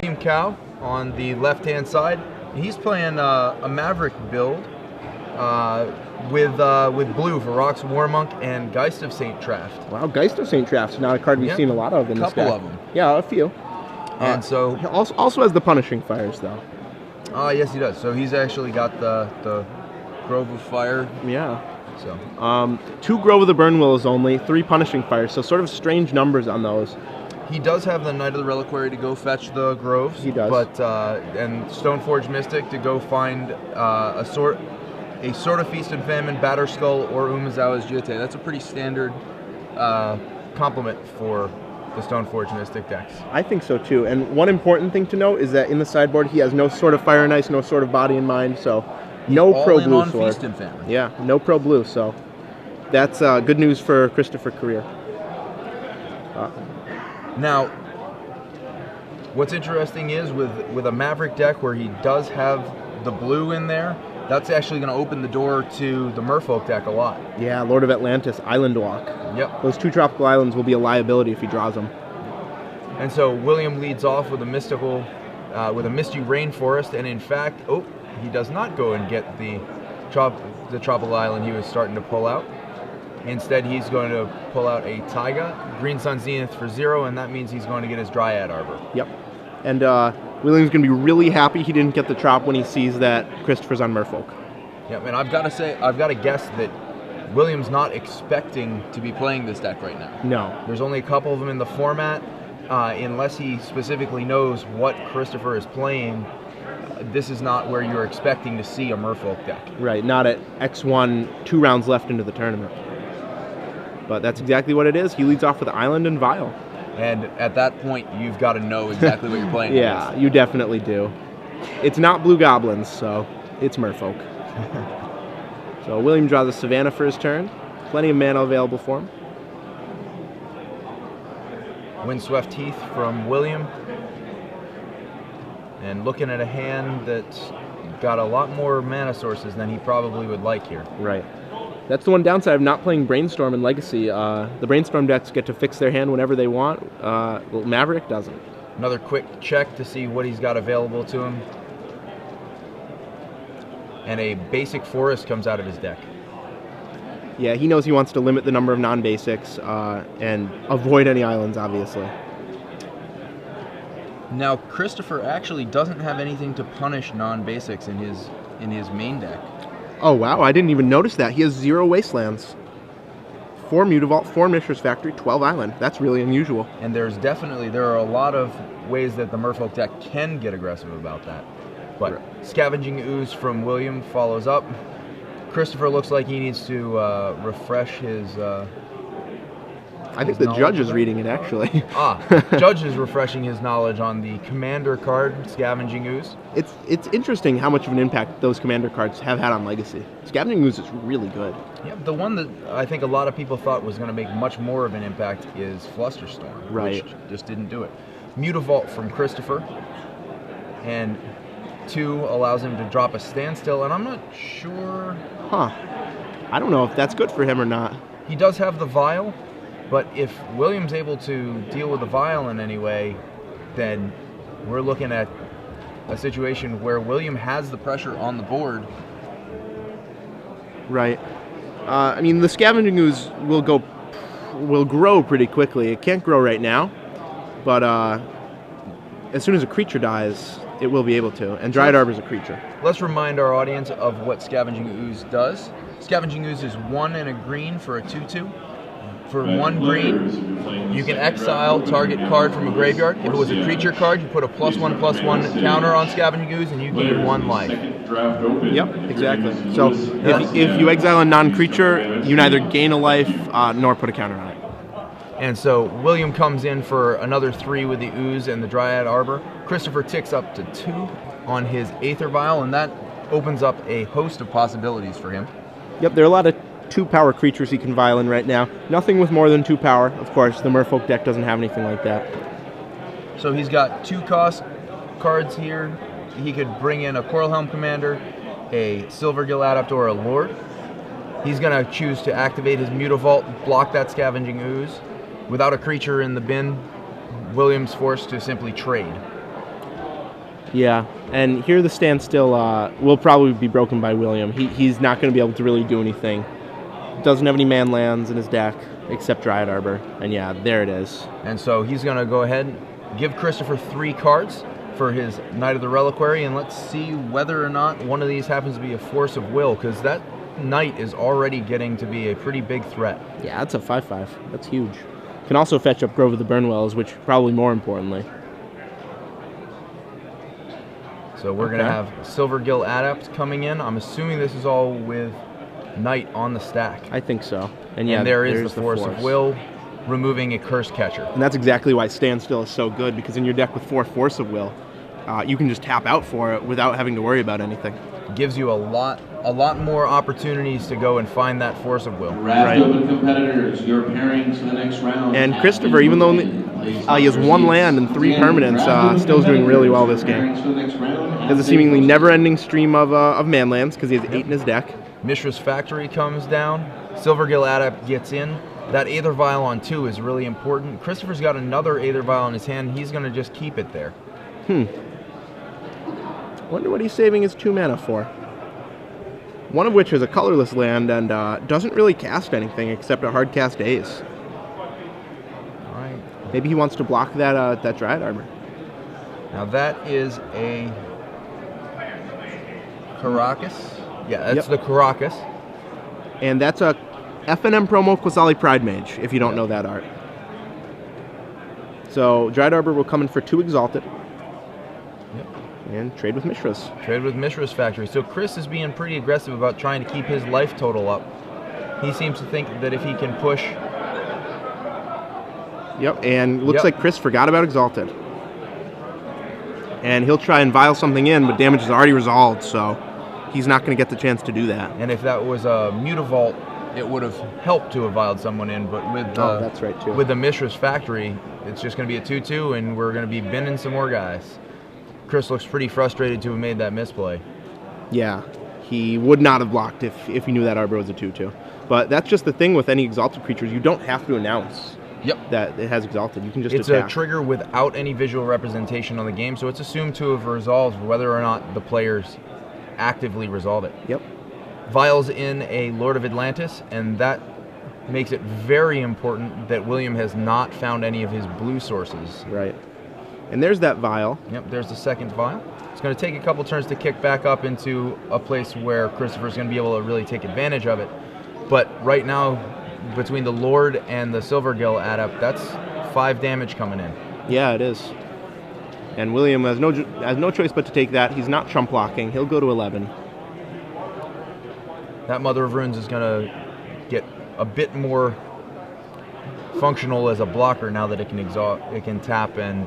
William Cow on the left-hand side. He's playing a Maverick build with blue for Rocks Warmonk and Geist of St. Traft. Wow, Geist of St. Traft's not a card we've seen a lot of in this deck. A couple of them. Yeah, a few. And so he also has the Punishing Fires, though. Yes, he does. So he's actually got the Grove of Fire. Yeah. So 2 Grove of the Burn Willows only, 3 Punishing Fires. So sort of strange numbers on those. He does have the Knight of the Reliquary to go fetch the Groves. He does. But and Stoneforge Mystic to go find a Sword of Feast and Famine, Batterskull, or Umezawa's Jitte. That's a pretty standard complement for the Stoneforge Mystic decks. I think so too. And one important thing to note is that in the sideboard he has no Sword of Fire and Ice, no Sword of Body and Mind, so no all pro in blue on sword. Feast and Famine. Yeah, no pro blue. So that's good news for Christopher Carire. Now, what's interesting is with a Maverick deck where he does have the blue in there, that's actually going to open the door to the Merfolk deck a lot. Yeah, Lord of Atlantis, Island Walk. Yep. Those 2 tropical islands will be a liability if he draws them. And so William leads off with a mystical, with a Misty Rainforest, and in fact, he does not go and get the tropical island he was starting to pull out. Instead, he's going to pull out a Taiga, Green Sun Zenith for 0, and that means he's going to get his Dryad Arbor. Yep. And William's going to be really happy he didn't get the Trop when he sees that Christopher's on Merfolk. Yep, and I've got to guess that William's not expecting to be playing this deck right now. No. There's only a couple of them in the format. Unless he specifically knows what Christopher is playing, this is not where you're expecting to see a Merfolk deck. Right, not at X1, 2 rounds left into the tournament. But that's exactly what it is. He leads off with Island and Vial. And at that point, you've got to know exactly what you're playing. Yeah, you definitely do. It's not Blue Goblins, so it's Merfolk. So William draws a Savannah for his turn. Plenty of mana available for him. Windswept Heath from William. And looking at a hand that's got a lot more mana sources than he probably would like here. Right. That's the one downside of not playing Brainstorm in Legacy. The Brainstorm decks get to fix their hand whenever they want. Maverick doesn't. Another quick check to see what he's got available to him. And a basic forest comes out of his deck. Yeah, he knows he wants to limit the number of non-basics and avoid any islands, obviously. Now, Christopher actually doesn't have anything to punish non-basics in his main deck. Oh, wow, I didn't even notice that. He has 0 Wastelands. 4 Mutavault, 4 Mishra's Factory, 12 Island. That's really unusual. And there are a lot of ways that the Merfolk deck can get aggressive about that. But right. Scavenging Ooze from William follows up. Christopher looks like he needs to refresh his... I think the judge is reading it, actually. Judge is refreshing his knowledge on the Commander card, Scavenging Ooze. It's interesting how much of an impact those Commander cards have had on Legacy. Scavenging Ooze is really good. Yeah, the one that I think a lot of people thought was going to make much more of an impact is Flusterstorm, right. Which just didn't do it. Mutavault from Christopher, and 2 allows him to drop a Standstill, and I'm not sure... I don't know if that's good for him or not. He does have the Vial, but if William's able to deal with the Vial in any way, then we're looking at a situation where William has the pressure on the board. Right. I mean, the Scavenging Ooze will grow pretty quickly. It can't grow right now, but as soon as a creature dies, it will be able to. And Dryad Arbor is a creature. Let's remind our audience of what Scavenging Ooze does. Scavenging Ooze is 1 and a green for a 2/2. For 1 green, you can exile target card from a graveyard. If it was a creature card, you put a +1/+1 counter on Scavenging Ooze and you gain 1 life. Yep, exactly. So if you exile a non-creature, you neither gain a life nor put a counter on it. And so William comes in for another 3 with the Ooze and the Dryad Arbor. Christopher ticks up to 2 on his Aether Vial, and that opens up a host of possibilities for him. Yep, there are a lot of 2-power creatures he can vial in right now. Nothing with more than 2 power. Of course, the Merfolk deck doesn't have anything like that. So he's got 2 cost cards here. He could bring in a Coralhelm Commander, a Silvergill Adept, or a Lord. He's going to choose to activate his Mutavault, block that Scavenging Ooze. Without a creature in the bin, William's forced to simply trade. Yeah, and here the standstill will probably be broken by William. He's not going to be able to really do anything. Doesn't have any man lands in his deck except Dryad Arbor. And yeah, there it is. And so he's going to go ahead and give Christopher 3 cards for his Knight of the Reliquary, and let's see whether or not one of these happens to be a Force of Will, because that Knight is already getting to be a pretty big threat. Yeah, that's a 5/5. That's huge. Can also fetch up Grove of the Burnwells, which probably more importantly. So we're going to have Silvergill Adept coming in. I'm assuming this is all with Knight on the stack. I think so. And yeah, and there is the Force of Will, removing a Curse Catcher. And that's exactly why Standstill is so good, because in your deck with 4 Force of Will, you can just tap out for it without having to worry about anything. Gives you a lot more opportunities to go and find that Force of Will. Right. Open competitors, you're pairing to the next round. And Christopher, even though he has 1 land and 3 permanents, still is doing really well this game. He has a seemingly never-ending stream of man lands because he has 8 in his deck. Mishra's Factory comes down. Silvergill Adept gets in. That Aether Vial on 2 is really important. Christopher's got another Aether Vial in his hand. He's going to just keep it there. Wonder what he's saving his 2 mana for. One of which is a colorless land and doesn't really cast anything except a hard cast Ace. All right. Maybe he wants to block that Dryad Arbor. Now that is a Caracas. Yeah, that's the Caracas. And that's a FNM promo Quasali Pride Mage, if you don't know that art. So Dryad Arbor will come in for 2 Exalted. And trade with Mishra's. Trade with Mishra's Factory. So Chris is being pretty aggressive about trying to keep his life total up. He seems to think that if he can push... Yep, and looks like Chris forgot about Exalted. And he'll try and vial something in, but damage is already resolved, so he's not going to get the chance to do that. And if that was a Mutavault, it would have helped to have vialed someone in, but with that's right too. With the Mishra's Factory, it's just going to be a 2/2, and we're going to be binning some more guys. Chris looks pretty frustrated to have made that misplay. Yeah, he would not have blocked if he knew that Arbor was a 2/2. But that's just the thing with any Exalted creatures. You don't have to announce that it has Exalted. You can just attack. It's a trigger without any visual representation on the game, so it's assumed to have resolved whether or not the players actively resolve it. Yep. Vials in a Lord of Atlantis, and that makes it very important that William has not found any of his blue sources. Right. And there's that vial. Yep, there's the second vial. It's going to take a couple turns to kick back up into a place where Christopher's going to be able to really take advantage of it. But right now, between the Lord and the Silvergill Adept, that's 5 damage coming in. Yeah, it is. And William has no choice but to take that. He's not chump blocking. He'll go to 11. That Mother of Runes is going to get a bit more functional as a blocker now that it can tap and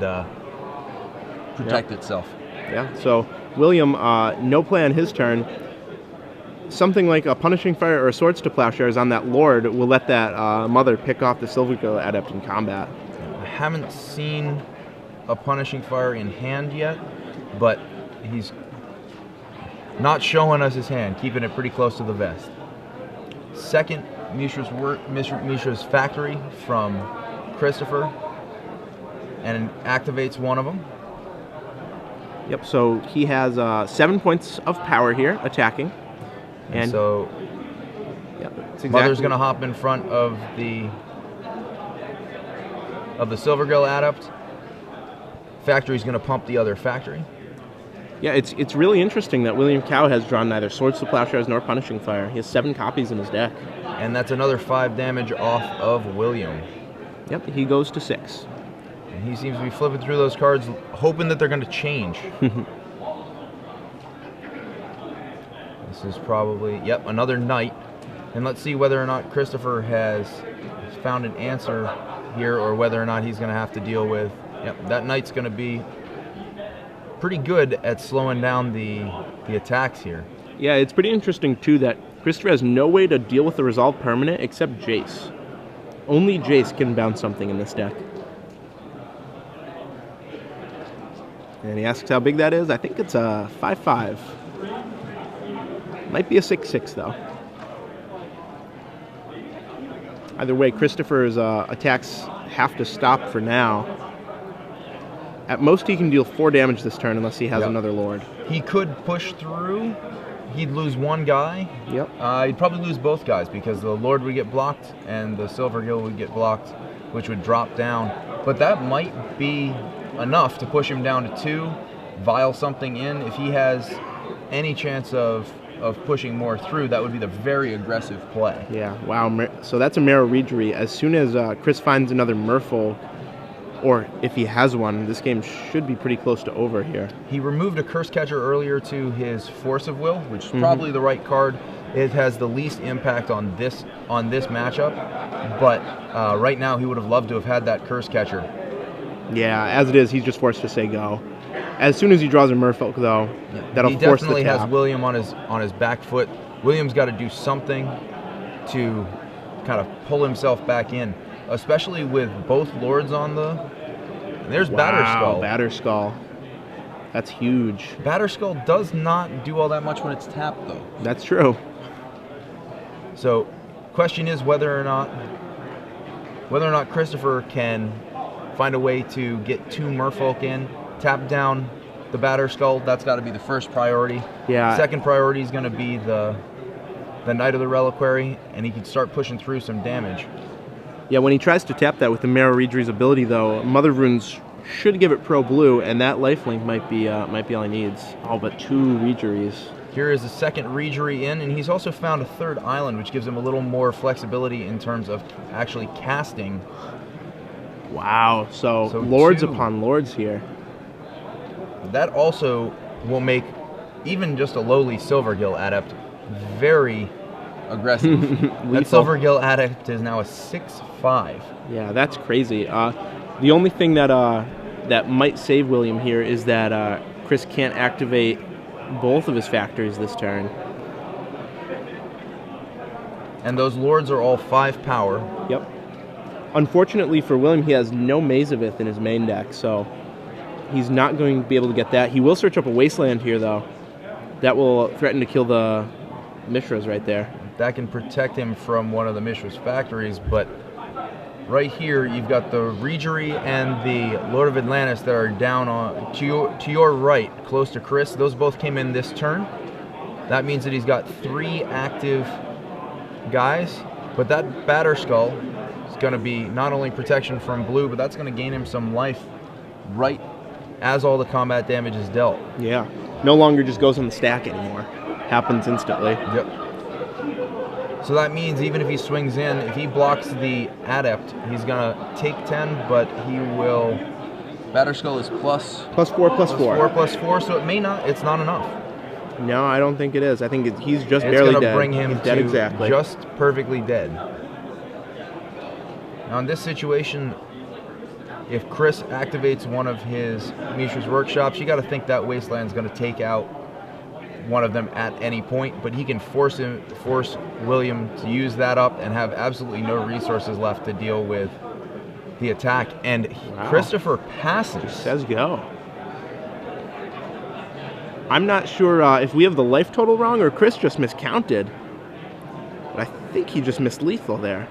protect itself. Yeah, so William, no play on his turn. Something like a Punishing Fire or a Swords to Plowshares on that Lord will let that Mother pick off the Silvergill Adept in combat. I haven't seen a Punishing Fire in hand yet, but he's not showing us his hand, keeping it pretty close to the vest. Second Mishra's Factory from Christopher, and it activates one of them. Yep, so he has 7 points of power here, attacking. And so Mother's going to hop in front of the Silvergill Adept. Factory's going to pump the other factory. Yeah, it's really interesting that William Cow has drawn neither Swords to Plowshares nor Punishing Fire. He has 7 copies in his deck. And that's another 5 damage off of William. Yep, he goes to 6. And he seems to be flipping through those cards, hoping that they're going to change. This is probably, another Knight. And let's see whether or not Christopher has found an answer here, or whether or not he's going to have to deal with... that Knight's going to be pretty good at slowing down the attacks here. Yeah, it's pretty interesting, too, that Christopher has no way to deal with the resolved permanent except Jace. Only Jace can bounce something in this deck. And he asks how big that is. I think it's a 5/5. Might be a 6/6, though. Either way, Christopher's attacks have to stop for now. At most, he can deal 4 damage this turn unless he has Yep. another Lord. He could push through. He'd lose one guy. Yep. He'd probably lose both guys because the Lord would get blocked and the Silvergill would get blocked, which would drop down. But that might be enough to push him down to 2, vial something in. If he has any chance of pushing more through, that would be the very aggressive play. Yeah, wow. So that's a Marrow Regery. As soon as Chris finds another Merfolk, or if he has one, this game should be pretty close to over here. He removed a Curse Catcher earlier to his Force of Will, which is probably the right card. It has the least impact on this matchup, but right now he would have loved to have had that Curse Catcher. Yeah, as it is, he's just forced to say go. As soon as he draws a Merfolk, though, that'll force the tap. He definitely has William on his back foot. William's got to do something to kind of pull himself back in, especially with both Lords on the... There's Batterskull. Batterskull. That's huge. Batterskull does not do all that much when it's tapped, though. That's true. So, question is whether or not Christopher can find a way to get 2 Merfolk in, tap down the Batterskull. That's got to be the first priority. Yeah. Second priority is going to be the Knight of the Reliquary, and he can start pushing through some damage. Yeah, when he tries to tap that with the Marrow Regery's ability, though, Mother of Runes should give it pro blue, and that lifelink might be all he needs. All but 2 Regeries. Here is a second Regery in, and he's also found a 3rd island, which gives him a little more flexibility in terms of actually casting. Wow, so Lords 2. upon Lords here. That also will make even just a lowly Silvergill Adept very aggressive. That Silvergill Adept is now a 6/5. Yeah, that's crazy. The only thing that might save William here is that Chris can't activate both of his factories this turn. And those Lords are all 5 power. Yep. Unfortunately for William, he has no Mazavith in his main deck, so he's not going to be able to get that. He will search up a Wasteland here, though. That will threaten to kill the Mishras right there. That can protect him from one of the Mishra's factories, but right here you've got the Regery and the Lord of Atlantis that are down on to your right, close to Chris. Those both came in this turn. That means that he's got 3 active guys, but that Batterskull is going to be not only protection from blue, but that's going to gain him some life right as all the combat damage is dealt. Yeah. No longer just goes on the stack anymore. Happens instantly. Yep. So that means even if he swings in, if he blocks the Adept, he's going to take 10, but he will... Batterskull is plus 4, so it's not enough. No, I don't think it is. I think he's just it's barely dead. It's going to bring him dead to exactly. just perfectly dead. Now in this situation, if Chris activates one of his Mishra's Workshops, you got to think that Wasteland's going to take out one of them at any point, but he can force William to use that up and have absolutely no resources left to deal with the attack. And Christopher passes. Just says go. I'm not sure if we have the life total wrong or Chris just miscounted, but I think he just missed lethal there.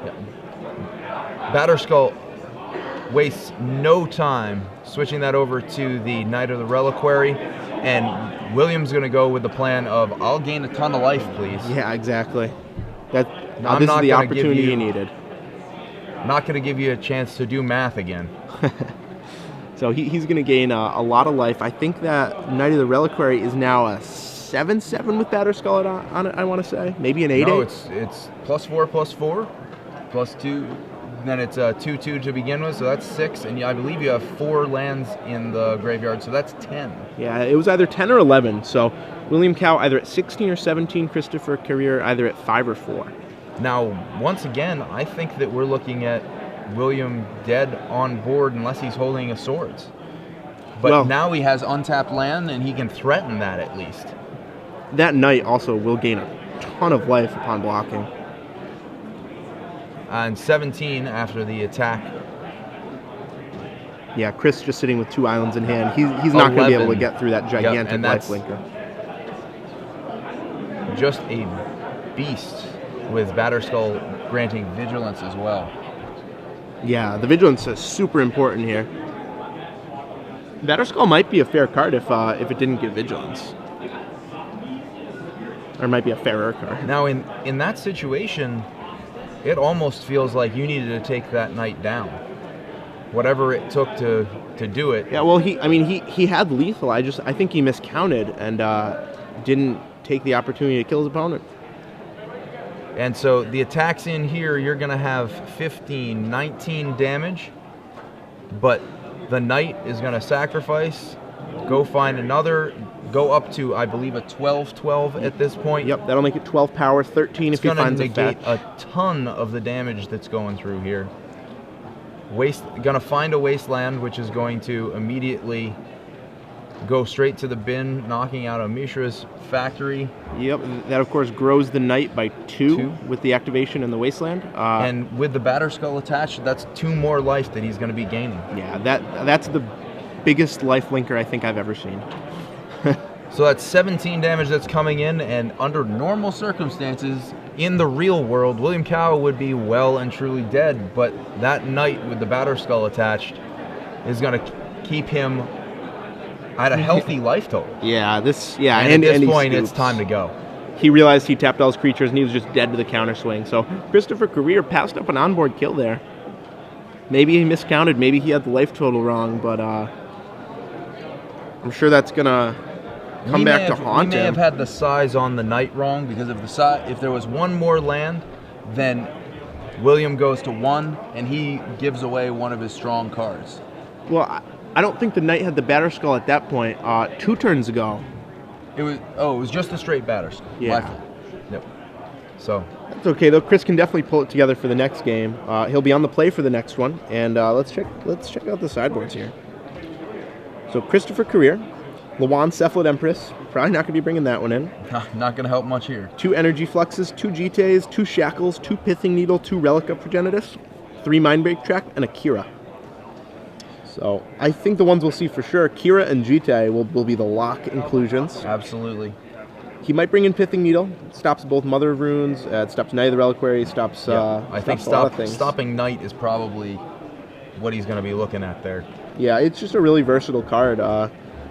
Yeah. Batterskull wastes no time switching that over to the Knight of the Reliquary, and William's going to go with the plan of, I'll gain a ton of life, please. Yeah, exactly. This I'm is not the gonna give opportunity you- you needed. Not going to give you a chance to do math again. So he's going to gain a lot of life. I think that Knight of the Reliquary is now a 7/7 with Batterskull on it, I want to say. Maybe an 8/8? No, it's +4/+4, +2. Then it's 2/2 to begin with, so that's 6. And I believe you have 4 lands in the graveyard, so that's 10. Yeah, it was either 10 or 11. So William Cow either at 16 or 17, Christopher Carire either at 5 or 4. Now, once again, I think that we're looking at William dead on board unless he's holding a swords. But now he has untapped land, and he can threaten that at least. That knight also will gain a ton of life upon blocking. And 17 after the attack. Yeah, Chris just sitting with 2 islands in hand. He's not going to be able to 11. get through that gigantic and life that's linker. Just a beast with Batterskull granting vigilance as well. Yeah, the vigilance is super important here. Batterskull might be a fair card if it didn't get Vigilance. Or it might be a fairer card. Now, in that situation, it almost feels like you needed to take that knight down. Whatever it took to do it. Yeah, well, he had lethal. I think he miscounted and didn't take the opportunity to kill his opponent. And so the attacks in here, you're going to have 15, 19 damage, but the knight is going to sacrifice, go find another, go up to, I believe, a 12-12 at this point. Yep, that'll make it 12 power, 13 if he finds a fetch. It's going to negate a ton of the damage that's going through here. Going to find a wasteland, which is going to immediately go straight to the bin, knocking out a Mishra's factory. Yep, that of course grows the knight by two with the activation in the wasteland. And with the Batterskull attached, that's 2 more life that he's going to be gaining. Yeah, that's the biggest life linker I think I've ever seen. So that's 17 damage that's coming in, and under normal circumstances, in the real world, William Cow would be well and truly dead, but that knight with the Batterskull attached is going to keep him at a healthy life total. Yeah, and at this point, it's time to go. He realized he tapped all his creatures, and he was just dead to the counter swing. So Christopher Carire passed up an onboard kill there. Maybe he miscounted. Maybe he had the life total wrong, but I'm sure that's going to come back to haunt him. He may have had the size on the knight wrong, because if there was one more land, then William goes to 1, and he gives away one of his strong cards. Well, I don't think the knight had the Batterskull at that point. 2 turns ago. It was just a straight Batterskull. Yeah. Yep. So that's okay though. Chris can definitely pull it together for the next game. He'll be on the play for the next one, and let's check out the sideboards here. So Christopher Carire, Lawan Cephalid Empress. Probably not going to be bringing that one in. Not going to help much here. 2 Energy Fluxes, 2 GTAs, 2 Shackles, 2 Pithing Needle, 2 Relica Progenitus, 3 Mindbreak Track, and a Kira. So I think the ones we'll see for sure, Kira and GTA will be the lock inclusions. Absolutely. He might bring in Pithing Needle. Stops both Mother of Runes. It stops Knight of the Reliquary. Stops. Yeah, I think a lot of things. Stopping Knight is probably what he's going to be looking at there. Yeah, it's just a really versatile card.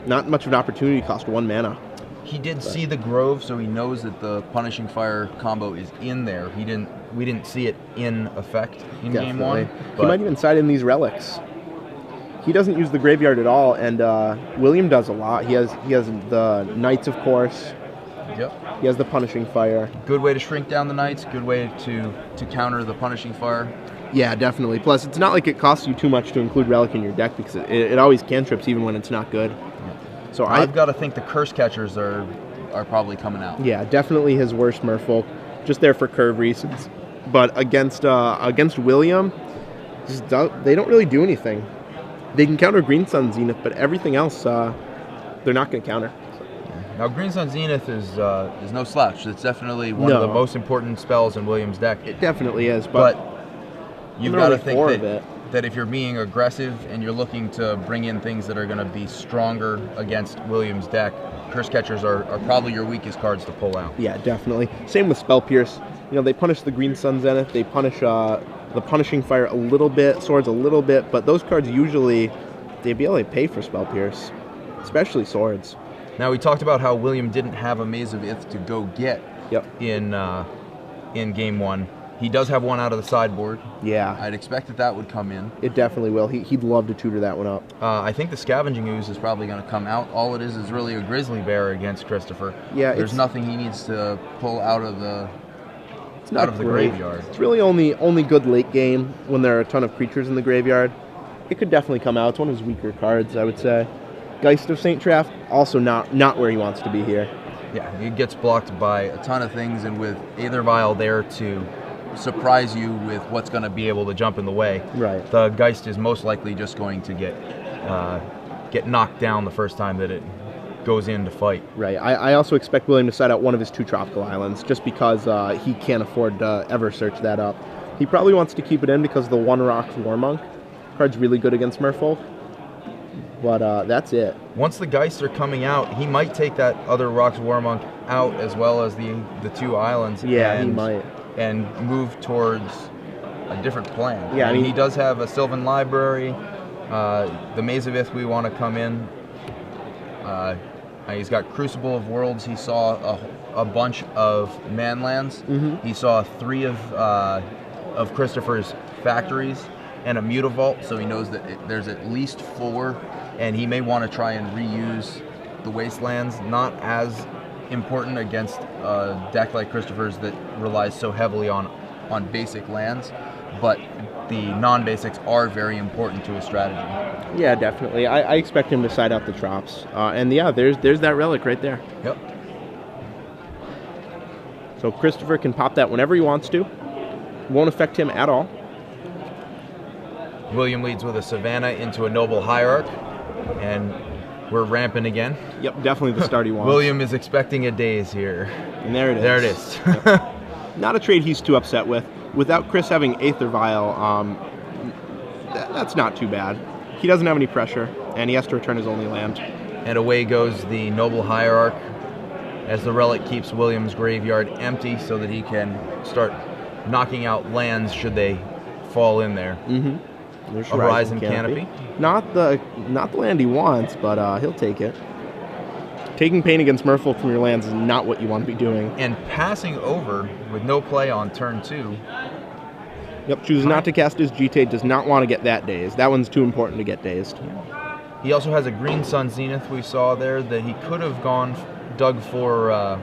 Not much of an opportunity cost, 1 mana. He did see the Grove, so he knows that the Punishing Fire combo is in there. We didn't see it in effect in game 1. He might even side in these relics. He doesn't use the graveyard at all, and William does a lot. He has the Knights, of course. Yep. He has the Punishing Fire. Good way to shrink down the Knights. Good way to counter the Punishing Fire. Yeah, definitely. Plus, it's not like it costs you too much to include Relic in your deck, because it always cantrips even when it's not good. Yeah. So I've got to think the Curse Catchers are probably coming out. Yeah, definitely his worst Merfolk, just there for curve reasons. But against William, they don't really do anything. They can counter Green Sun Zenith, but everything else, they're not going to counter. Now, Green Sun Zenith is no slouch. It's definitely one of the most important spells in William's deck. It definitely is, but you've got to think that if you're being aggressive and you're looking to bring in things that are going to be stronger against William's deck, Curse Catchers are probably your weakest cards to pull out. Yeah, definitely. Same with Spell Pierce. They punish the Green Sun Zenith. They punish the Punishing Fire a little bit, Swords a little bit, but those cards usually, they'd be able to pay for Spell Pierce, especially Swords. Now, we talked about how William didn't have a Maze of Ith to go get in game 1. He does have one out of the sideboard. Yeah. I'd expect that would come in. It definitely will. He'd love to tutor that one up. I think the Scavenging Ooze is probably going to come out. All it is really a Grizzly Bear against Christopher. Yeah, There's nothing he needs to pull out of the graveyard. It's really only good late game when there are a ton of creatures in the graveyard. It could definitely come out. It's one of his weaker cards, I would say. Geist of Saint Traft, also not where he wants to be here. Yeah, he gets blocked by a ton of things, and with Aethervial there to surprise you with what's going to be able to jump in the way, right, the Geist is most likely just going to get knocked down the first time that it goes in to fight. Right. I also expect William to side out one of his 2 tropical islands, just because he can't afford to ever search that up. He probably wants to keep it in because the 1 Rocks Warmonk card's really good against Merfolk. But that's it. Once the Geists are coming out, he might take that other Rocks Warmonk out as well as the 2 islands. Yeah, he might. And move towards a different plan. Yeah, he does have a Sylvan Library. The Maze of Ith we want to come in. He's got Crucible of Worlds. He saw a bunch of manlands. He saw 3 of Christopher's factories and a Mutavault, so he knows that there's at least 4, and he may want to try and reuse the wastelands. Not as important against a deck like Christopher's that relies so heavily on basic lands, but the non-basics are very important to his strategy. Yeah, definitely. I expect him to side out the Trops. And yeah, there's that relic right there. Yep. So Christopher can pop that whenever he wants to. Won't affect him at all. William leads with a Savannah into a Noble Hierarch, and we're ramping again. Yep, definitely the start he wants. William is expecting a daze here. And there it is. There it is. Yep. Not a trade he's too upset with. Without Chris having Aether Vial, that's not too bad. He doesn't have any pressure, and he has to return his only land. And away goes the Noble Hierarch, as the relic keeps William's graveyard empty so that he can start knocking out lands should they fall in there. There's A Horizon Canopy. Not the land he wants, but he'll take it. Taking pain against Merfolk from your lands is not what you want to be doing. And passing over with no play on turn 2. Yep, chooses not to cast his GT, does not want to get that dazed. That one's too important to get dazed. He also has a Green Sun Zenith we saw there that he could have dug for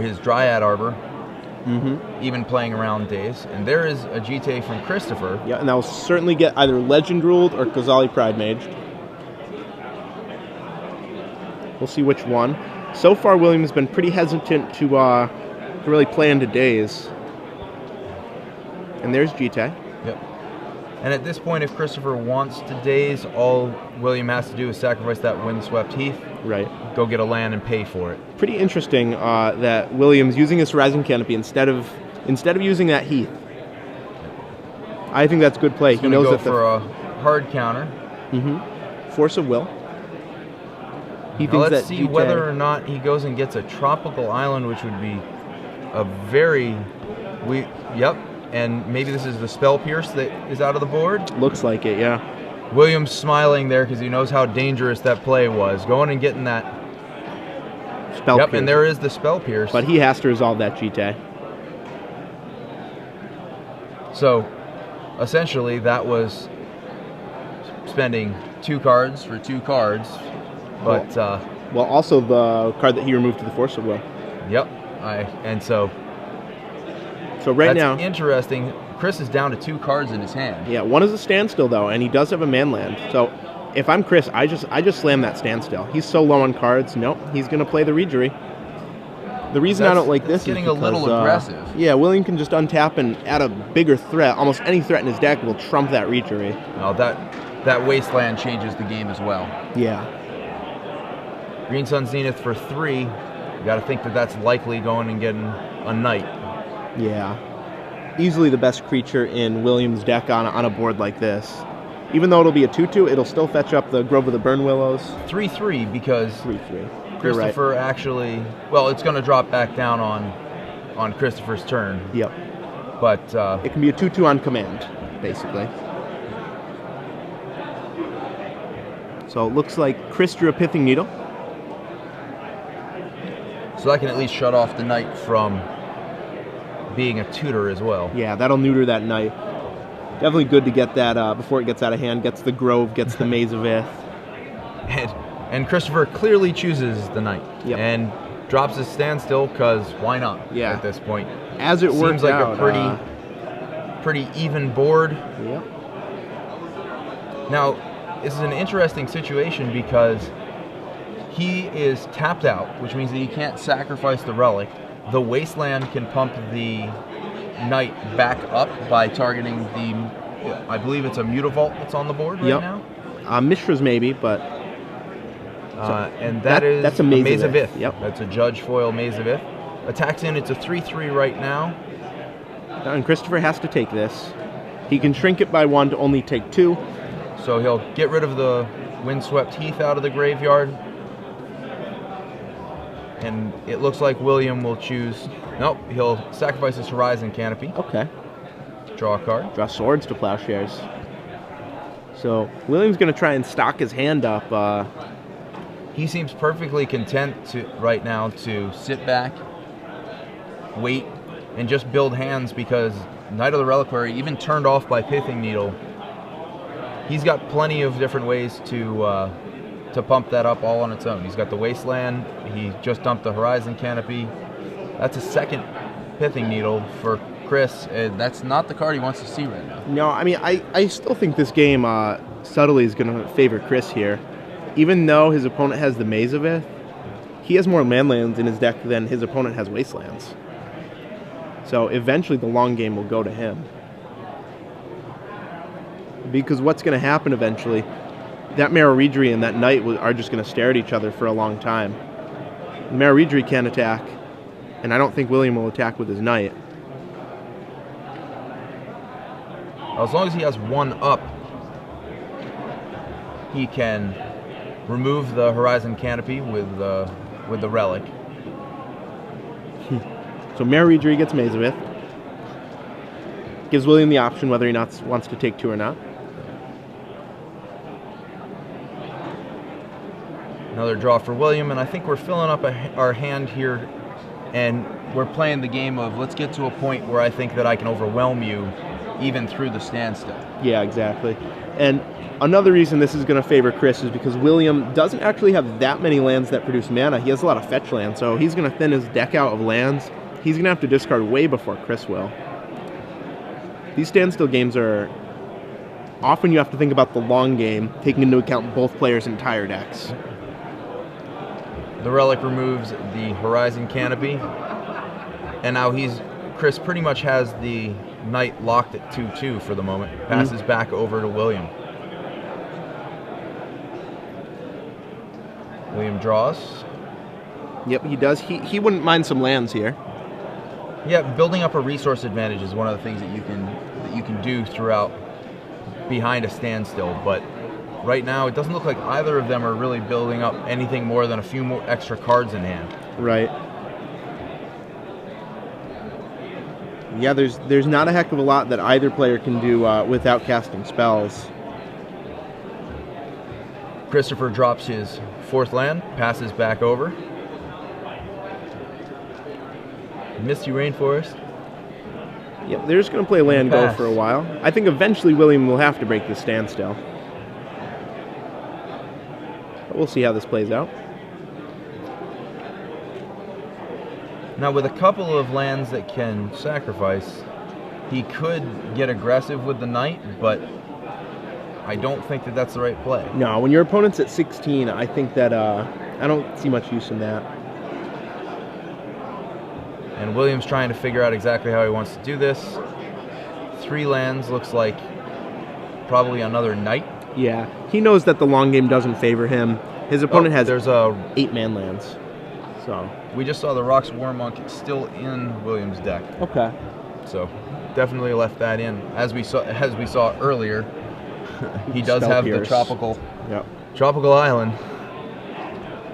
his Dryad Arbor, even playing around days. And there is a GTA from Christopher. Yeah, and that will certainly get either Legend Ruled or Ghazali Pride Maged. We'll see which one. So far, William's been pretty hesitant to really play into days. And there's GTA. Yep. And at this point, if Christopher wants to daze, all William has to do is sacrifice that Windswept Heath. Right. Go get a land and pay for it. Pretty interesting that William's using his Horizon Canopy instead of using that Heath. I think that's good play. He's he knows go that for a hard counter. Force of Will. He Now thinks let's that see GTA whether or not he goes and gets a tropical island, which would be a very... Yep. And maybe this is the Spell Pierce that is out of the board. looks like it, yeah. William's smiling there because he knows how dangerous that play was. Going and getting that. Spell Yep, Pierce. and there is the Spell Pierce. But he has to resolve that GTA. So, essentially, that was spending 2 cards for 2 cards. But, Well, also the card that he removed to the Force of Will. yep. So right now, that's interesting. Chris is down to 2 cards in his hand. yeah, one is a standstill though, and he does have a manland. So if I'm Chris, I just slam that standstill. He's so low on cards. Nope, he's gonna play the Reejerey. The reason I don't like this is getting because, a little aggressive. Yeah, William can just untap and add a bigger threat. Almost any threat in his deck will trump that Reejerey. Well, that Wasteland changes the game as well. Yeah. Green Sun Zenith for 3. You got to think that that's likely going and getting a Knight. Yeah. Easily the best creature in William's deck on a board like this. Even though it'll be a 2/2, it'll still fetch up the Grove of the Burn Willows. 3/3 because 3/3. Christopher actually... Well, it's going to drop back down on Christopher's turn. Yep. But... it can be a 2/2 on command, basically. So it looks like Chris drew a Pithing Needle. So that can at least shut off the Knight from being a tutor as well. Yeah, that'll neuter that Knight. Definitely good to get that before it gets out of hand. Gets the Grove, gets the Maze of Ith. And Christopher clearly chooses the Knight. Yep. And drops his standstill because why not? Yeah. At this point. As it works Seems like out, a pretty even board. Yep. Now, this is an interesting situation because he is tapped out, which means that he can't sacrifice the relic. The Wasteland can pump the Knight back up by targeting the, I believe it's a Mutavault that's on the board right now. Mishra's maybe, but... and that's a Maze of Ith. Yep. That's a Judge Foil Maze of Ith. Attacks in, it's a 3/3 right now. And Christopher has to take this. He can shrink it by 1 to only take 2. So he'll get rid of the Windswept Heath out of the graveyard. And it looks like William will choose... Nope, he'll sacrifice his Horizon Canopy. Okay. Draw a card. Draw Swords to Plowshares. So William's going to try and stock his hand up. He seems perfectly content right now to sit back, wait, and just build hands because Knight of the Reliquary, even turned off by Pithing Needle, he's got plenty of different ways to pump that up all on its own. He's got the Wasteland. He just dumped the Horizon Canopy. That's a second Pithing Needle for Chris. That's not the card he wants to see right now. No, I mean, I still think this game subtly is going to favor Chris here. Even though his opponent has the Mazavith, he has more manlands in his deck than his opponent has Wastelands. So eventually the long game will go to him. Because what's going to happen eventually, that Maroridri and that Knight are just going to stare at each other for a long time. Maroridri can't attack, and I don't think William will attack with his Knight. As long as he has one up, he can remove the Horizon Canopy with the Relic. So Maroridri gets Mazavith. Gives William the option whether he wants to take 2 or not. Another draw for William, and I think we're filling up our hand here, and we're playing the game of let's get to a point where I think that I can overwhelm you even through the standstill. Yeah, exactly. And another reason this is going to favor Chris is because William doesn't actually have that many lands that produce mana. He has a lot of fetch lands, so he's going to thin his deck out of lands. He's going to have to discard way before Chris will. These standstill games are often you have to think about the long game, taking into account both players' entire decks. The Relic removes the Horizon Canopy, and now Chris pretty much has the Knight locked at 2/2 for the moment. Passes back over to William. William draws. Yep, he does. He wouldn't mind some lands here. Yeah, building up a resource advantage is one of the things that you can do throughout behind a standstill, but right now it doesn't look like either of them are really building up anything more than a few more extra cards in hand. Right. Yeah, there's not a heck of a lot that either player can do without casting spells. Christopher drops his 4th land, passes back over. Misty Rainforest. Yep, they're just going to play land go for a while. I think eventually William will have to break this standstill. But we'll see how this plays out. Now, with a couple of lands that can sacrifice, he could get aggressive with the Knight, but I don't think that that's the right play. No, when your opponent's at 16, I think that I don't see much use in that. And William's trying to figure out exactly how he wants to do this. 3 lands looks like probably another Knight. Yeah, he knows that the long game doesn't favor him. His opponent has 8 man lands. So we just saw the Rock's War Monk still in William's deck. Okay. So definitely left that in. As we saw earlier, he does have the tropical island.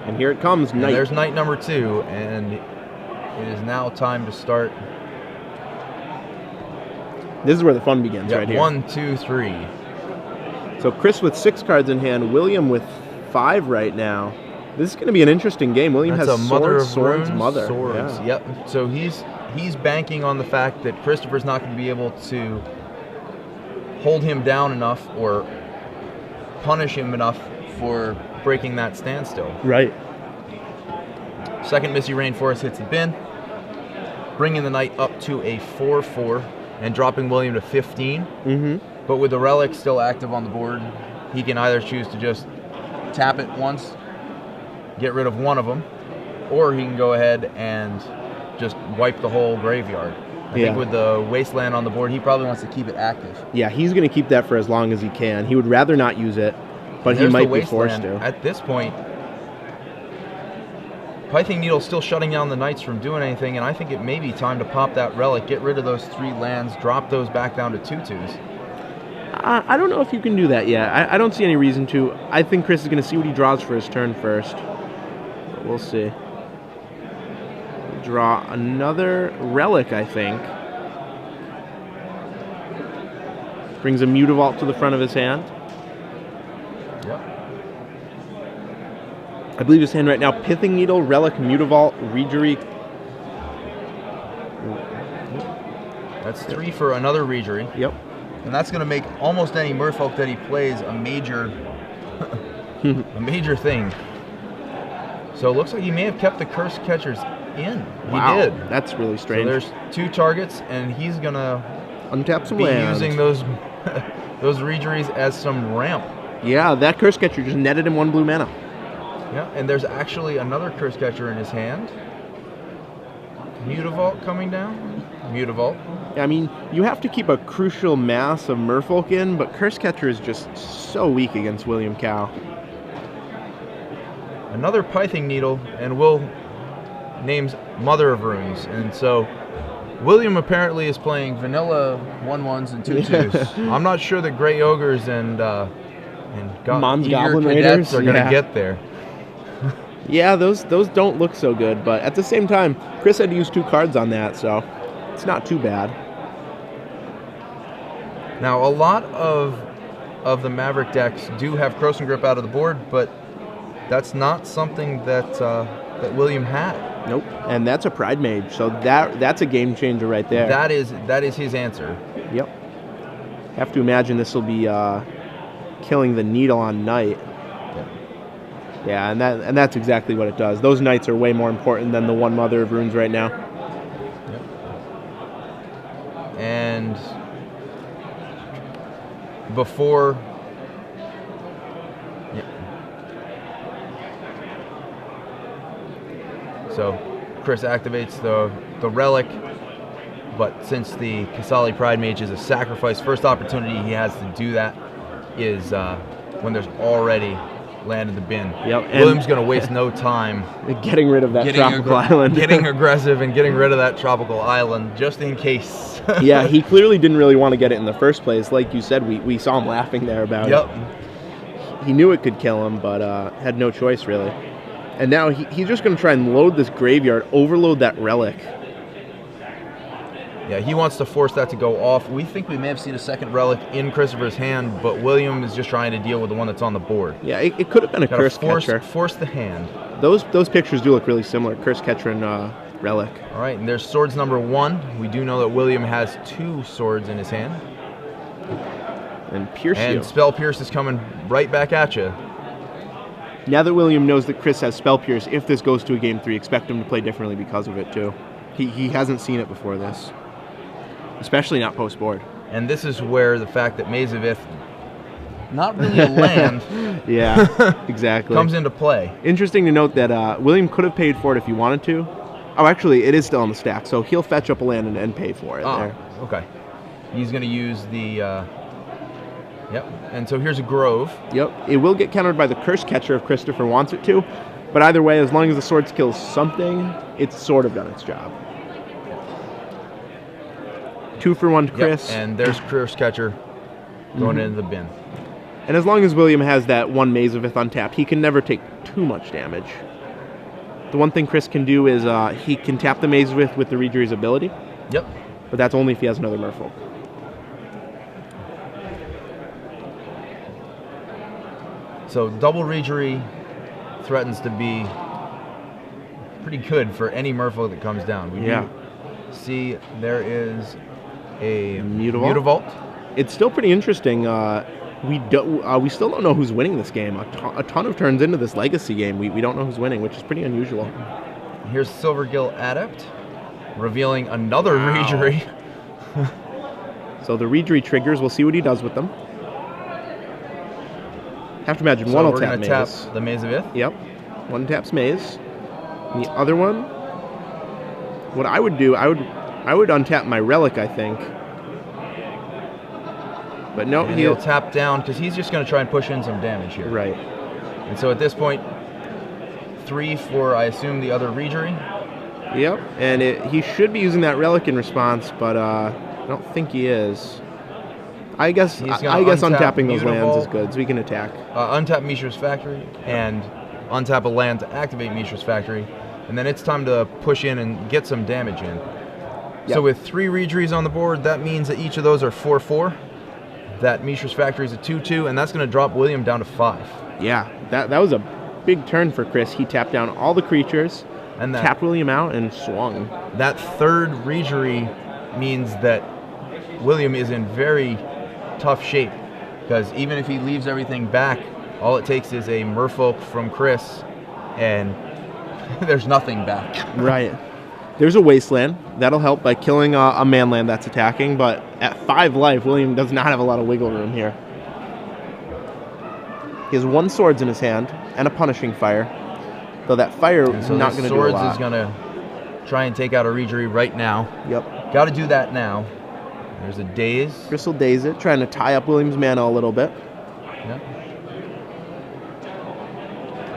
And here it comes, Knight. And there's Knight number 2, and it is now time to start. This is where the fun begins, right here. 1, 2, 3. So Chris with 6 cards in hand, William with 5 right now. This is going to be an interesting game. William has a Mother of Swords, Runes, Mother. Swords. Yeah. Yep. So he's banking on the fact that Christopher's not going to be able to hold him down enough or punish him enough for breaking that standstill. Right. Second Misty Rainforest hits the bin, bringing the Knight up to a 4/4 and dropping William to 15. Mm-hmm. But with the Relic still active on the board, he can either choose to just tap it once, get rid of one of them, or he can go ahead and just wipe the whole graveyard. I think with the Wasteland on the board, he probably wants to keep it active. Yeah, he's going to keep that for as long as he can. He would rather not use it, but he might be forced to. At this point, Pithing Needle's still shutting down the Knights from doing anything, and I think it may be time to pop that Relic, get rid of those 3 lands, drop those back down to 2/2s. I don't know if you can do that yet. I don't see any reason to. I think Chris is going to see what he draws for his turn first. But we'll see. Draw another Relic, I think. Brings a Mutavault to the front of his hand. Yep. I believe his hand right now, Pithing Needle, Relic, Mutavault, Reejerey. That's 3 for another Reejerey. Yep. And that's going to make almost any Merfolk that he plays a major a major thing. So it looks like he may have kept the Curse Catchers in. Wow, He did. that's really strange. So there's 2 targets, and he's going to Untap some be lands. using those those Reejereys as some ramp. Yeah, that Curse Catcher just netted him 1 blue mana. Yeah, and there's actually another Curse Catcher in his hand. Mutavault coming down. Mutavault. I mean, you have to keep a crucial mass of Merfolk in, but Curse Catcher is just so weak against William Cow. Another Pithing Needle, and Will names Mother of Runes. And so William apparently is playing vanilla 1/1s and 2/2s. I'm not sure that Grey Ogres and Mons Eager Goblin Cadets Raiders? are going to Yeah. get there. Yeah, those don't look so good, but at the same time, Chris had to use 2 cards on that, so it's not too bad. Now, a lot of the Maverick decks do have Croson Grip out of the board, but that's not something that that William had. Nope, and that's a Pride Mage, so that's a game changer right there. That is his answer. Yep. Have to imagine this will be killing the Needle on Night. Yeah, and that's exactly what it does. Those Knights are way more important than the 1 Mother of Runes right now. Yep. And before, yeah. So Chris activates the Relic, but since the Kasali Pride Mage is a sacrifice, first opportunity he has to do that is when there's already land in the bin. Yep, William's going to waste no time getting rid of that tropical island. getting aggressive and getting rid of that tropical island just in case. Yeah, he clearly didn't really want to get it in the first place. Like you said, we saw him laughing there about Yep. it. He knew it could kill him, but had no choice really. And now he's just going to try and load this graveyard, overload that Relic. Yeah, he wants to force that to go off. We think we may have seen a second Relic in Christopher's hand, but William is just trying to deal with the one that's on the board. Yeah, it could have been a Gotta Curse Catcher. force the hand. Those pictures do look really similar, Curse Catcher and Relic. All right, and there's swords number 1. We do know that William has 2 swords in his hand. And Pierce you. And Spell Pierce is coming right back at you. Now that William knows that Chris has Spell Pierce, if this goes to a Game 3, expect him to play differently because of it too. He hasn't seen it before this. Especially not post-board. And this is where the fact that Maze of Ith, not really a land, Yeah, exactly. comes into play. Interesting to note that William could have paid for it if he wanted to. Oh, actually, it is still on the stack, so he'll fetch up a land and pay for it there. Okay. He's going to use the... Yep. And so here's a Grove. Yep. It will get countered by the Curse Catcher if Christopher wants it to. But either way, as long as the sword kills something, it's sort of done its job. 2 for 1 to Chris. Yep. And there's Curse Catcher going into the bin. And as long as William has that 1 Maze of Ith untapped, he can never take too much damage. The one thing Chris can do is he can tap the Maze of Ith with the Reejerey's ability. Yep. But that's only if he has another Merfolk. So double Reejerey threatens to be pretty good for any Merfolk that comes down. We do see there is a Mutavault. It's still pretty interesting. We still don't know who's winning this game. A ton of turns into this Legacy game. We don't know who's winning, which is pretty unusual. Here's Silvergill Adept, revealing another Reejerey. So the Reejerey triggers. We'll see what he does with them. Have to imagine one will we're tap gonna Maze. tap the Maze of Ith. Yep. One taps Maze. And the other one, what I would do, I would untap my Relic, I think. But no, And he'll tap down because he's just going to try and push in some damage here. Right. And so at this point, 3 for, I assume, the other Reejerey. Yep. And he should be using that Relic in response, but I don't think he is. I guess untapping those lands is good, so we can attack. Untap Mishra's Factory and untap a land to activate Mishra's Factory, and then it's time to push in and get some damage in. Yep. So with 3 Reejereys on the board, that means that each of those are 4/4. that Mishra's Factory is a 2/2, and that's going to drop William down to 5. Yeah, that was a big turn for Chris. He tapped down all the creatures, And tapped William out, and swung. that third Regery means that William is in very tough shape, because even if he leaves everything back, all it takes is a Merfolk from Chris, and there's nothing back. Right. There's a Wasteland. That'll help by killing a manland that's attacking, but at 5 life, William does not have a lot of wiggle room here. He has 1 Swords in his hand and a Punishing Fire, though that fire is So not the going to do a Swords lot. is going to try and take out a Regery right now. Yep. Got to do that now. There's a Daze. Chris will daze it, trying to tie up William's mana a little bit. Yep.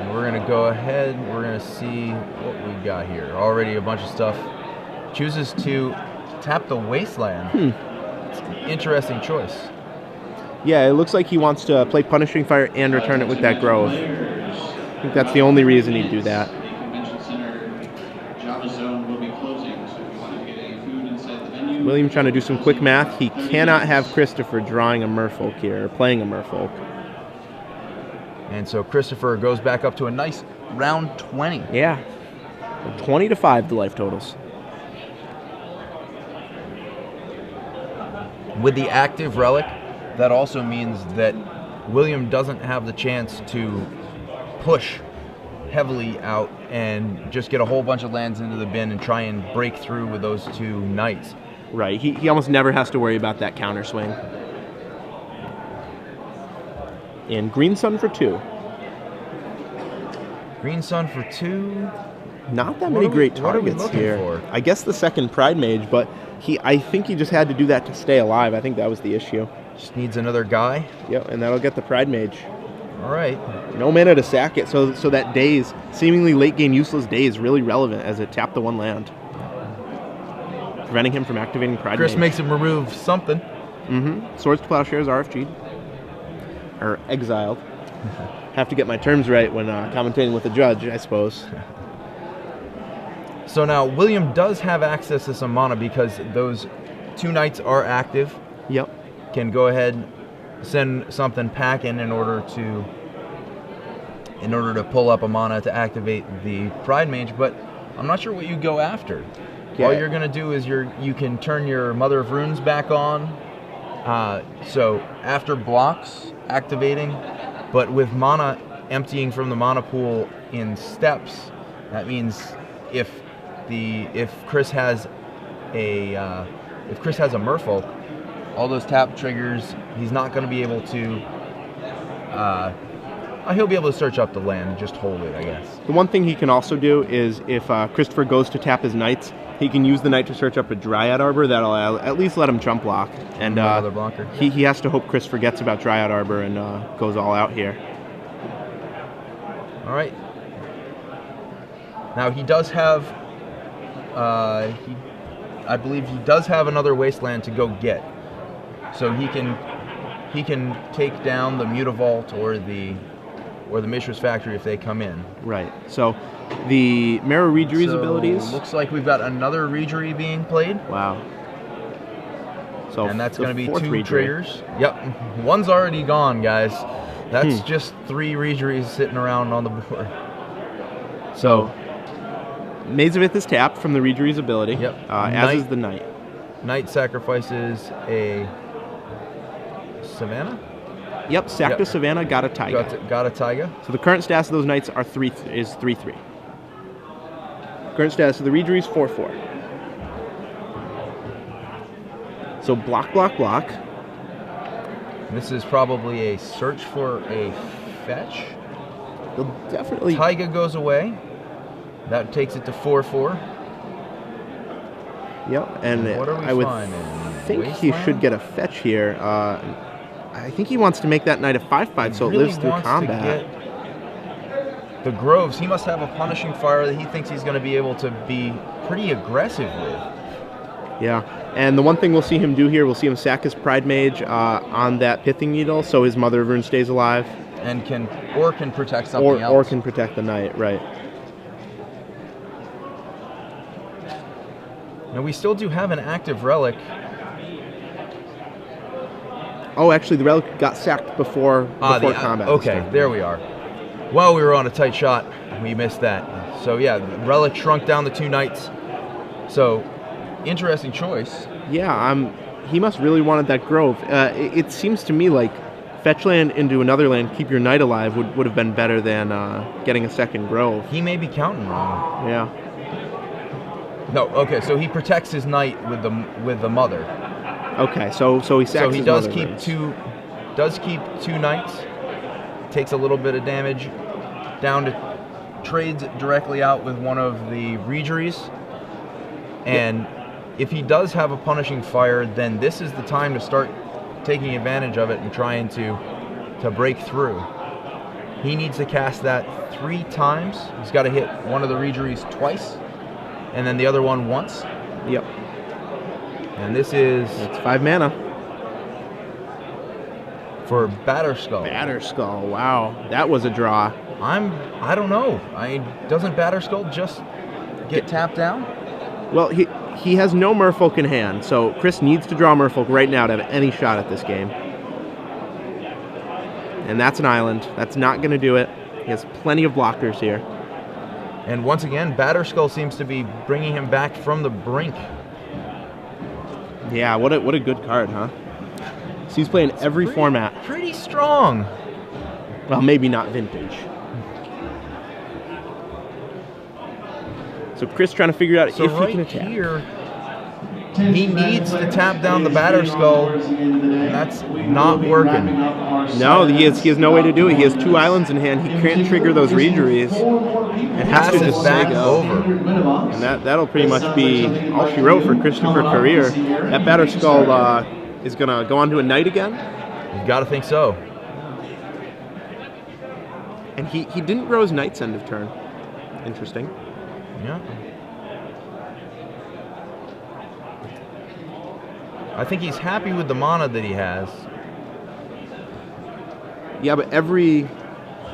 And we're going to go ahead. We're going to see what we got here. Already a bunch of stuff. Chooses to tap the Wasteland. It's an interesting choice. Yeah, it looks like he wants to play Punishing Fire and return it with that Grove. I think that's the only reason he'd do that. The convention center Java Zone will be closing, so if you want to get any food inside the venue. William trying to do some quick math. He cannot have Christopher drawing a Merfolk here, or playing a Merfolk. And so Christopher goes back up to a nice round 20. Yeah. 20-5 the life totals. With the active relic, that also means that William doesn't have the chance to push heavily out and just get a whole bunch of lands into the bin and try and break through with those 2 knights. Right. He almost never has to worry about that counter swing. And Green Sun for 2. Green Sun for 2. Not that What many are we- great what are we targets looking here. for? I guess the second Pride Mage, but I think he just had to do that to stay alive. I think that was the issue. Just needs another guy. Yep, and that'll get the Pride Mage. All right. No mana to sack it, so that Daze, seemingly late game useless Daze, is really relevant as it tapped the 1 land, preventing him from activating Pride Chris Mage. makes him remove something. Swords to Plowshares RFG'd. Or exiled. Have to get my terms right when commentating with a judge, I suppose. So now William does have access to some mana because those 2 knights are active. Yep. Can go ahead, send something packing in order to pull up a mana to activate the Pride Mage, but I'm not sure what you go after. Yeah. All you're gonna do is you can turn your Mother of Runes back on. So after blocks activating, but with mana emptying from the mana pool in steps, that means if Chris has a Merfolk, all those tap triggers, he's not going to be able to. He'll be able to search up the land and just hold it, I guess. The one thing he can also do is if Christopher goes to tap his knights, he can use the knight to search up a Dryad Arbor. That'll at least let him jump block. And Another blocker. he has to hope Chris forgets about Dryad Arbor and goes all out here. All right. Now he does have. I believe he does have another Wasteland to go get, so he can take down the Mutavault or the Mishra's Factory if they come in. Right. So the Mara Regery's abilities. Looks like we've got another Regery being played. Wow. So And that's the going to be 4th 2 Regery. triggers. Yep. One's already gone, guys. That's just 3 Regeries sitting around on the board. So Maze of Ith is tapped from the Regery's ability. Yep. As Knight. is the Knight. Knight sacrifices a Savannah? Yep. Sacked Yep. a Savannah, got a Taiga. Got a Taiga. So the current stats of those Knights are 3/3. Current status of the Regery's 4/4. So block, block, block. This is probably a search for a fetch. They'll definitely. Taiga goes away. That takes it to 4/4. Yep, and What are we I would finding? think he Wasteland? should get a fetch here. I think he wants to make that Knight a 5/5 so it Really lives through wants to combat. get the Groves. He must have a Punishing Fire that he thinks he's going to be able to be pretty aggressive with. Yeah, and the one thing we'll see him do here, we'll see him sack his Pride Mage on that Pithing Needle so his Mother of Runes stays alive. And can protect something else. Or can protect the Knight, right. Now we still do have an active relic. Oh, actually, the relic got sacked before combat. Okay, there we are. While we were on a tight shot, we missed that. So yeah, the relic shrunk down the 2 knights. So, interesting choice. Yeah, he must really wanted that grove. It seems to me like fetch land into another land, keep your knight alive would have been better than getting a second grove. He may be counting wrong. Yeah. No, okay, so he protects his knight with the mother. Okay, so he sacks So he his does mother keep knights. does keep 2 knights. Takes a little bit of damage down to trades directly out with one of the Regeries. And if he does have a punishing fire, then this is the time to start taking advantage of it and trying to break through. He needs to cast that 3 times. He's got to hit one of the Regeries twice, and then the other one once. Yep. And this is... It's 5 mana. For Batterskull. Batterskull, wow. That was a draw. I don't know. Doesn't Batterskull just get tapped down? Well, he has no Merfolk in hand, so Chris needs to draw Merfolk right now to have any shot at this game. And that's an island. That's not going to do it. He has plenty of blockers here. And once again, Batterskull seems to be bringing him back from the brink. Yeah, what a good card, huh? So he's playing every format. Pretty strong. Well, maybe not vintage. So Chris trying to figure out if he can attack. Here, he needs to tap down the Batterskull, and that's not working. No, he has no way to do it. He has 2 islands in hand. He can't trigger those Regeries. It has to just back over. And that'll pretty much be all she wrote for Christopher Carire. That Batterskull is going to go on to a knight again. You've got to think so. And he didn't grow his knights end of turn. Interesting. Yeah. I think he's happy with the mana that he has. Yeah, but every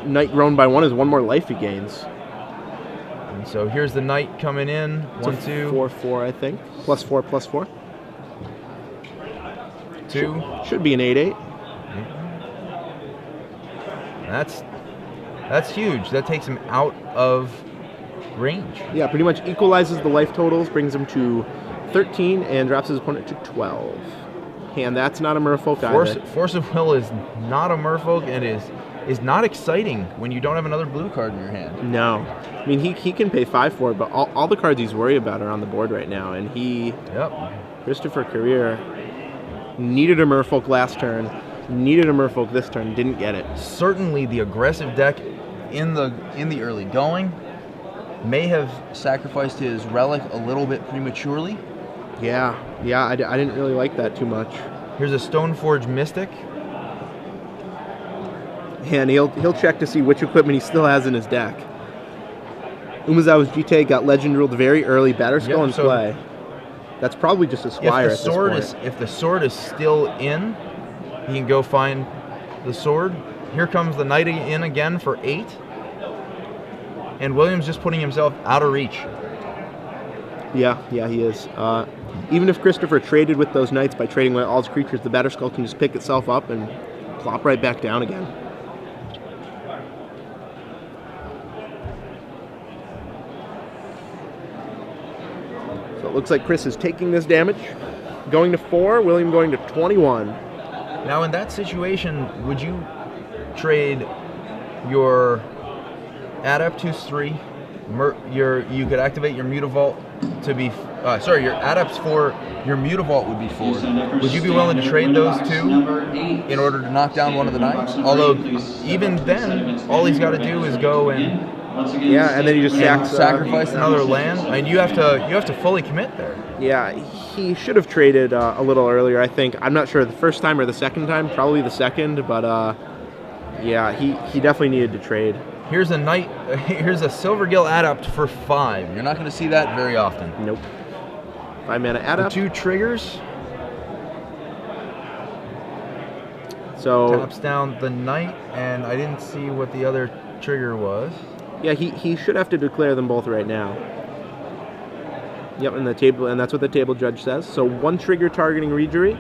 knight grown by 1 is 1 more life he gains. And so here's the knight coming in. 1, 2. 4/4, I think. +4/+4. 2. Should be an 8/8. That's huge. That takes him out of range. Yeah, pretty much equalizes the life totals, brings him to 13, and drops his opponent to 12. And that's not a Merfolk either. Force of Will is not a Merfolk and is not exciting when you don't have another blue card in your hand. No. I mean, he can pay 5 for it, but all the cards he's worried about are on the board right now. And Christopher Carire, needed a Merfolk last turn, needed a Merfolk this turn, didn't get it. Certainly the aggressive deck in the early going may have sacrificed his relic a little bit prematurely. Yeah, I didn't really like that too much. Here's a Stoneforge Mystic. And he'll check to see which equipment he still has in his deck. Umezawa's GT got Legend ruled very early, Batterskull in play. That's probably just a Squire at this point. If the sword is still in, he can go find the sword. Here comes the knight in again for 8. And William's just putting himself out of reach. Yeah, he is. Even if Christopher traded with those knights by trading with all his creatures, the Batterskull can just pick itself up and plop right back down again. So it looks like Chris is taking this damage, going to 4, William going to 21. Now in that situation, would you trade your Adept who's 3? You could activate your Mutavault to be your Adepts 4. Your Mutavault would be 4. Would you be willing to trade those 2 in order to knock down one of the knights? Although even then, all he's got to do is go and and then he just sacrifice another land. I mean, you have to fully commit there. Yeah, he should have traded a little earlier, I think. I'm not sure the first time or the second time, probably the second, but he definitely needed to trade. Here's a knight. Here's a Silvergill Adept for 5. You're not going to see that very often. Nope. 5 mana Adept. 2 triggers. So taps down the knight, and I didn't see what the other trigger was. Yeah, he should have to declare them both right now. Yep, and that's what the table judge says. So 1 trigger targeting Regery.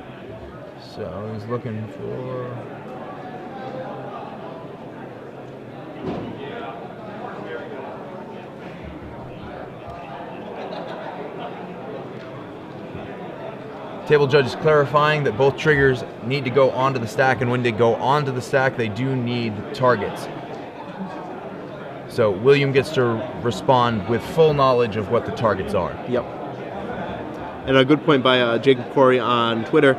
So he's looking for. Table judge is clarifying that both triggers need to go onto the stack, and when they go onto the stack, they do need targets. So William gets to respond with full knowledge of what the targets are. Yep. And a good point by Jacob Corey on Twitter.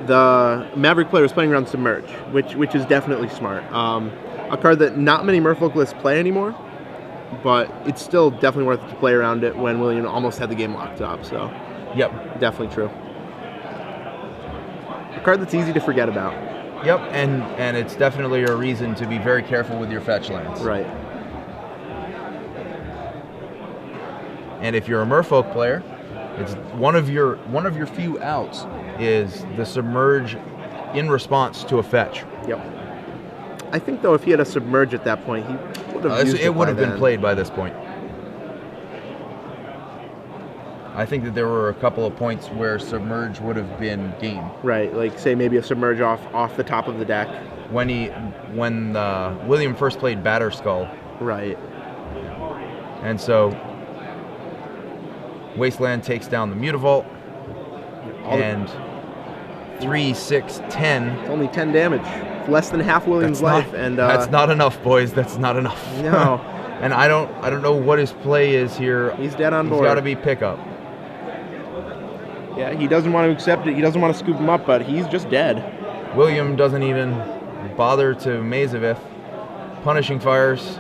The Maverick player is playing around Submerge, which is definitely smart. A card that not many Merfolk lists play anymore, but it's still definitely worth it to play around it when William almost had the game locked up. So, yep, definitely true. A card that's easy to forget about. Yep, and it's definitely a reason to be very careful with your fetch lands. Right. And if you're a Merfolk player, it's one of your few outs is the Submerge in response to a fetch. Yep. I think though if he had a Submerge at that point, he would have used it would have been then. played by this point. I think that there were a couple of points where Submerge would have been game. Right, like say maybe a Submerge off the top of the deck. When William first played Batterskull. Right. And so Wasteland takes down the Mutavault. And 3, 6, 10. It's only 10 damage. It's less than half William's life, and that's not enough, boys. That's not enough. No. And I don't know what his play is here. He's dead on board. He's got to be pickup. Yeah, he doesn't want to accept it. He doesn't want to scoop him up, but he's just dead. William doesn't even bother to Mazavith. Punishing Fires.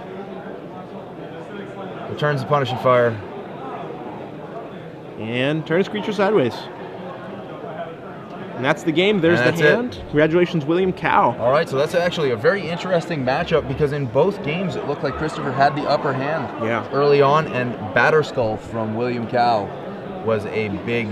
Returns the Punishing Fire. And turns creature sideways. And that's the game. There's the hand. Congratulations, William Cow. All right, so that's actually a very interesting matchup because in both games it looked like Christopher had the upper hand early on, and Batterskull from William Cow was a big